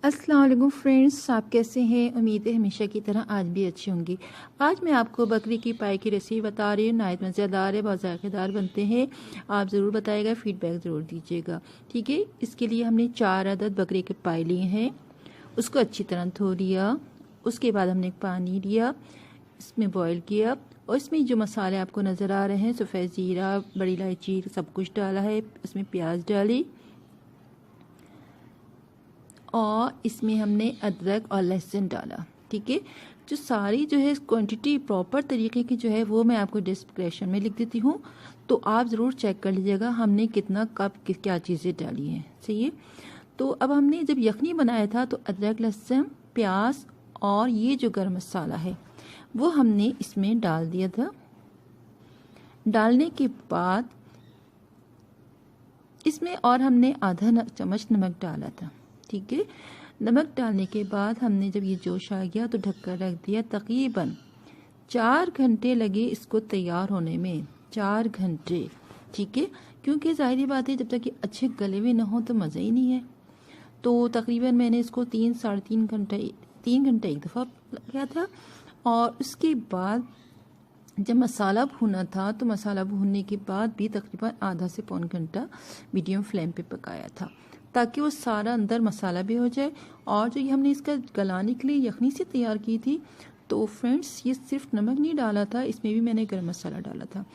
अस्सलाम वालेकुम फ्रेंड्स, आप कैसे हैं। उम्मीद है हमेशा की तरह आज भी अच्छे होंगे। आज मैं आपको बकरी की पाई की रेसिपी बता रही हूँ। नायत मज़ेदार है, बहुत ज़ायकेदार बनते हैं। आप ज़रूर बताइएगा, फीडबैक ज़रूर दीजिएगा, ठीक है। इसके लिए हमने 4 अदद बकरी के पाई लिए हैं। उसको अच्छी तरह धो लिया। उसके बाद हमने पानी लिया, इसमें बॉयल किया और इसमें जो मसाले आपको नज़र आ रहे हैं, सफ़ेद ज़ीरा, बड़ी इलायची, सब कुछ डाला है। इसमें प्याज डाली और इसमें हमने अदरक और लहसुन डाला, ठीक है। जो सारी जो है क्वांटिटी प्रॉपर तरीके की जो है वो मैं आपको डिस्क्रिप्शन में लिख देती हूँ, तो आप ज़रूर चेक कर लीजिएगा हमने कितना कप क्या चीज़ें डाली हैं, सही है। तो अब हमने जब यखनी बनाया था तो अदरक, लहसुन, प्याज और ये जो गरम मसाला है वो हमने इसमें डाल दिया था। डालने के बाद इसमें और हमने आधा चम्मच नमक डाला था, ठीक है। नमक डालने के बाद हमने जब ये जोश आ गया तो ढककर रख दिया। तकरीबन 4 घंटे लगे इसको तैयार होने में, 4 घंटे, ठीक है। क्योंकि ज़ाहिर बात है जब तक ये अच्छे गले हुए ना हो तो मज़ा ही नहीं है। तो तकरीबन मैंने इसको 3 घंटे एक दफ़ा लगाया था। और उसके बाद जब मसाला भुना था तो मसाला भूनने के बाद भी तकरीबन आधा से पौन घंटा मीडियम फ्लेम पे पकाया था, ताकि वो सारा अंदर मसाला भी हो जाए। और जो ये हमने इसका गलाने के लिए यखनी से तैयार की थी, तो फ्रेंड्स ये सिर्फ नमक नहीं डाला था, इसमें भी मैंने गरम मसाला डाला था।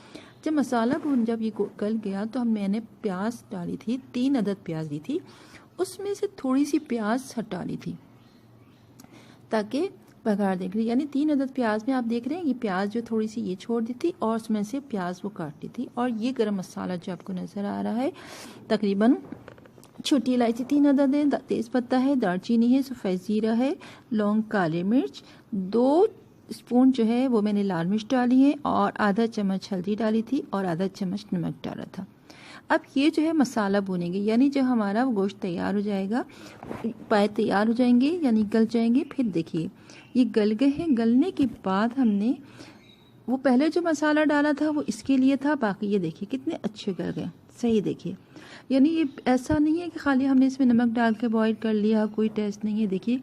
जब मसाला भून जब ये गल गया तो मैंने प्याज डाली थी, 3 अदद प्याज दी थी। उसमें से थोड़ी सी प्याज हटा ली थी ताकि बघार देख रही, यानी 3 अदद प्याज में आप देख रहे हैं ये प्याज जो थोड़ी सी ये छोड़ दी थी और उसमें से प्याज वो काट ली थी। और ये गरम मसाला जो आपको नज़र आ रहा है, तकरीबन छोटी इलायची 3 अदद है, तेज़पत्ता है, दालचीनी है, सफ़ेद ज़ीरा है, लौंग, काली मिर्च, 2 स्पून जो है वो मैंने लाल मिर्च डाली है और आधा चम्मच हल्दी डाली थी और आधा चम्मच नमक डाला था। अब ये जो है मसाला भूनेंगे, यानी जब हमारा गोश्त तैयार हो जाएगा, पाए तैयार हो जाएंगे यानी गल जाएंगे। फिर देखिए ये गल गए हैं। गलने के बाद हमने वो पहले जो मसाला डाला था वो इसके लिए था, बाकी ये देखिए कितने अच्छे गल गए, सही देखिए। यानी ये ऐसा नहीं है कि खाली हमने इसमें नमक डाल के बॉईल कर लिया, कोई टेस्ट नहीं है। देखिए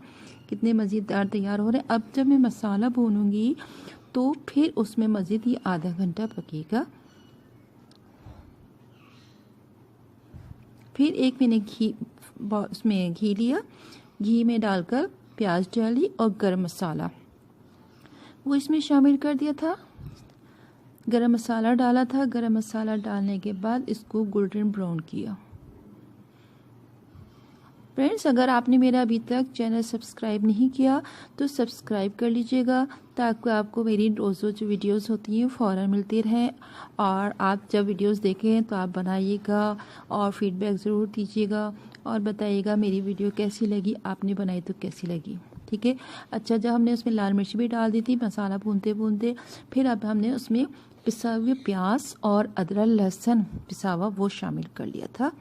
कितने मज़ेदार तैयार हो रहे हैं। अब जब मैं मसाला भूनूंगी तो फिर उसमें मज़ीद ये आधा घंटा पकेगा। फिर एक मैंने उसमें घी लिया, घी में डालकर प्याज डाली और गरम मसाला वो इसमें शामिल कर दिया था। गरम मसाला डाला था। गरम मसाला डालने के बाद इसको गोल्डन ब्राउन किया। फ्रेंड्स, अगर आपने मेरा अभी तक चैनल सब्सक्राइब नहीं किया तो सब्सक्राइब कर लीजिएगा, ताकि आपको मेरी रोज़ जो वीडियोस होती हैं फ़ौरन मिलती रहें। और आप जब वीडियोस देखें तो आप बनाइएगा और फीडबैक ज़रूर दीजिएगा और बताइएगा मेरी वीडियो कैसी लगी, आपने बनाई तो कैसी लगी, ठीक है। अच्छा, जब हमने उसमें लाल मिर्च भी डाल दी थी मसाला भूनते भूनते, फिर अब हमने उसमें पिसा हुए प्याज और अदरक लहसुन पिसा हुआ वो शामिल कर लिया था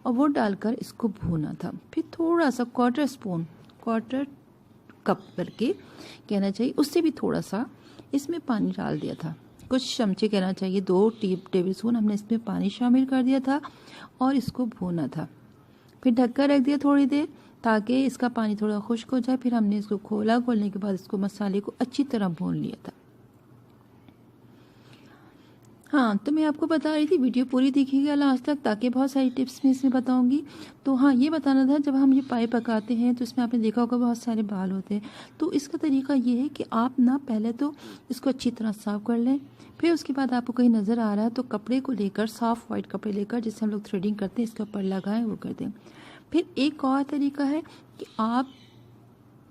और वो डालकर इसको भूना था। फिर थोड़ा सा क्वार्टर कप करके कहना चाहिए, उससे भी थोड़ा सा इसमें पानी डाल दिया था। कुछ चमचे कहना चाहिए, 2 टेबल स्पून हमने इसमें पानी शामिल कर दिया था और इसको भूना था। फिर ढककर रख दिया थोड़ी देर ताकि इसका पानी थोड़ा खुश्क हो जाए। फिर हमने इसको खोला, खोलने के बाद इसको मसाले को अच्छी तरह भून लिया था। हाँ, तो मैं आपको बता रही थी वीडियो पूरी देखिएगा लास्ट तक, ताकि बहुत सारी टिप्स मैं इसमें बताऊंगी। तो हाँ, ये बताना था, जब हम ये पाए पकाते हैं तो इसमें आपने देखा होगा बहुत सारे बाल होते हैं। तो इसका तरीका ये है कि आप ना पहले तो इसको अच्छी तरह साफ़ कर लें। फिर उसके बाद आपको कहीं नज़र आ रहा है तो कपड़े को लेकर, साफ़ वाइट कपड़े लेकर, जिससे हम लोग थ्रेडिंग करते हैं, इसके ऊपर लगाएं, वो कर दें। फिर एक और तरीका है कि आप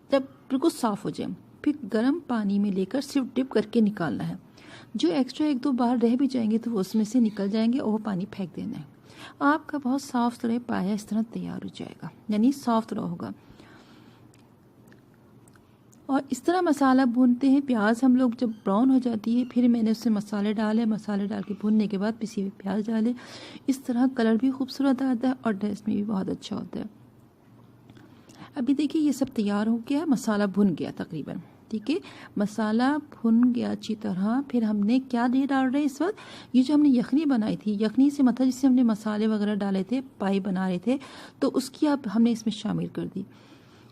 जब बिल्कुल साफ़ हो जाए फिर गर्म पानी में लेकर सिर्फ डिप करके निकालना है। जो एक्स्ट्रा 1-2 बार रह भी जाएंगे तो वो उसमें से निकल जाएंगे और वो पानी फेंक देना है। आपका बहुत साफ सुथरा पाया इस तरह तैयार हो जाएगा, यानी साफ सुथरा होगा। और इस तरह मसाला भूनते हैं। प्याज हम लोग जब ब्राउन हो जाती है फिर मैंने उससे मसाले डाले, मसाले डाल के भूनने के बाद पिसी हुई प्याज डाले। इस तरह कलर भी खूबसूरत आता है और टेस्ट में भी बहुत अच्छा होता है। अभी देखिए ये सब तैयार हो गया, मसाला भुन गया तकरीबन, ठीक है। मसाला भुन गया अच्छी तरह। फिर हमने क्या दे डाल रहे हैं इस वक्त, ये जो हमने यखनी बनाई थी, यखनी से मतलब जिससे हमने मसाले वगैरह डाले थे, पाई बना रहे थे, तो उसकी अब हमने इसमें शामिल कर दी।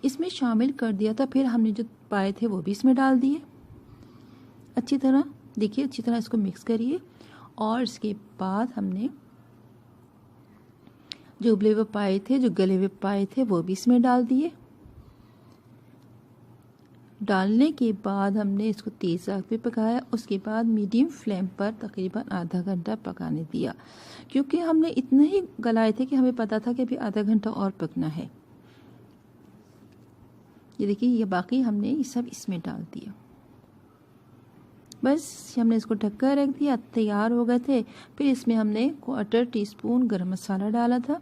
इसमें शामिल कर दिया था। फिर हमने जो पाए थे वो भी इसमें डाल दिए अच्छी तरह। देखिए अच्छी तरह इसको मिक्स करिए। और इसके बाद हमने जो उबले हुए पाए थे, जो गले हुए पाए थे, वो भी इसमें डाल दिए। डालने के बाद हमने इसको तेज़ आंच पे पकाया। उसके बाद मीडियम फ्लेम पर तकरीबन आधा घंटा पकाने दिया, क्योंकि हमने इतने ही गलाए थे कि हमें पता था कि अभी आधा घंटा और पकना है। ये देखिए, ये बाकी हमने ये सब इसमें डाल दिया। बस हमने इसको ढककर रख दिया, तैयार हो गए थे। फिर इसमें हमने 1/4 टीस्पून गरम मसाला डाला था,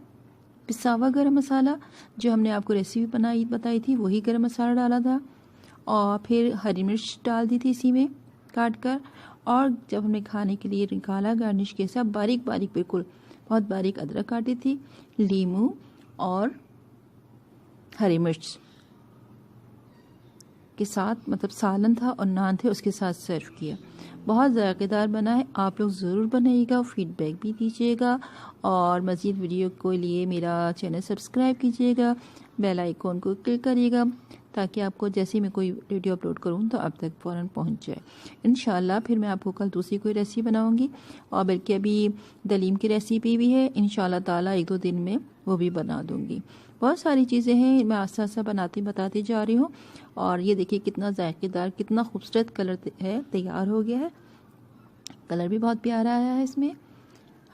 पिसा हुआ गरम मसाला, जो हमने आपको रेसिपी बताई थी, वही गरम मसाला डाला था। और फिर हरी मिर्च डाल दी थी इसी में काट कर। और जब हमने खाने के लिए निकाला गार्निश के साथ बारीक बारीक, बिल्कुल बहुत बारीक अदरक काटी थी, लीमू और हरी मिर्च के साथ, मतलब सालन था और नान थे, उसके साथ सर्व किया। बहुत ज़ायकेदार बना है, आप लोग ज़रूर बनाइएगा, फीडबैक भी दीजिएगा। और मज़ीद वीडियो के लिए मेरा चैनल सब्सक्राइब कीजिएगा, बेल आइकॉन को क्लिक करिएगा, ताकि आपको जैसे मैं कोई वीडियो अपलोड करूं तो आप तक फ़ौरन पहुंच जाए। इंशाल्लाह फिर मैं आपको कल दूसरी कोई रेसिपी बनाऊंगी, और बल्कि अभी दलीम की रेसिपी भी है, इंशाल्लाह ताला 1-2 दिन में वो भी बना दूंगी। बहुत सारी चीज़ें हैं, मैं आस्ता आस्ता बताती जा रही हूँ। और ये देखिए कितना जायकेदार, कितना खूबसूरत कलर है, तैयार हो गया है। कलर भी बहुत प्यारा आया है इसमें।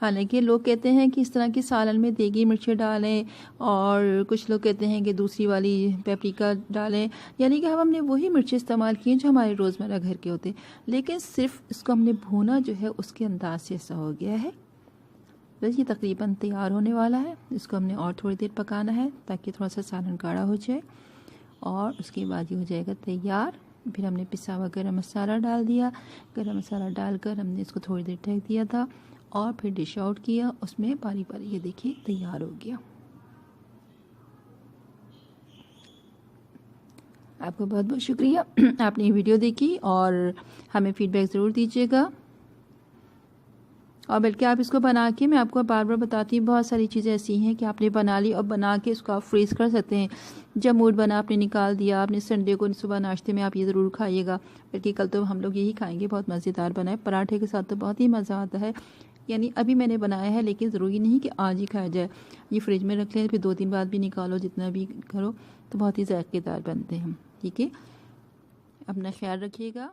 हालांकि लोग कहते हैं कि इस तरह की सालन में देगी मिर्चें डालें, और कुछ लोग कहते हैं कि दूसरी वाली पेपरिका डालें, यानी कि हमने वही मिर्चें इस्तेमाल की जो हमारे रोज़मर्रा घर के होते हैं। लेकिन सिर्फ इसको हमने भूना जो है उसके अंदाज से ऐसा हो गया है। बस ये तकरीबन तैयार होने वाला है। इसको हमने और थोड़ी देर पकाना है ताकि थोड़ा सा सालन गाढ़ा हो जाए, और उसके बाद ये हो जाएगा तैयार। फिर हमने पिसा हुआ गरम मसाला डाल दिया। गरम मसाला डालकर हमने इसको थोड़ी देर ढक दिया था, और फिर डिश आउट किया। उसमें बारी बारी, ये देखिए तैयार हो गया। आपका बहुत बहुत शुक्रिया, आपने ये वीडियो देखी, और हमें फीडबैक ज़रूर दीजिएगा। और बल्कि आप इसको बना के, मैं आपको बार बार बताती हूँ, बहुत सारी चीज़ें ऐसी हैं कि आपने बना ली और बना के इसको आप फ्रीज़ कर सकते हैं। जब मूड बना आपने निकाल दिया, आपने संडे को सुबह नाश्ते में आप ये ज़रूर खाइएगा। बल्कि कल तो हम लोग यही खाएंगे, बहुत मज़ेदार बना है। पराठे के साथ तो बहुत ही मज़ा आता है। यानी अभी मैंने बनाया है, लेकिन ज़रूरी नहीं कि आज ही खाया जाए। ये फ्रिज में रख लें, फिर 2 दिन बाद भी निकालो, जितना भी करो, तो बहुत ही ज़ायकेदार बनते हैं। ठीक है, अपना ख्याल रखिएगा।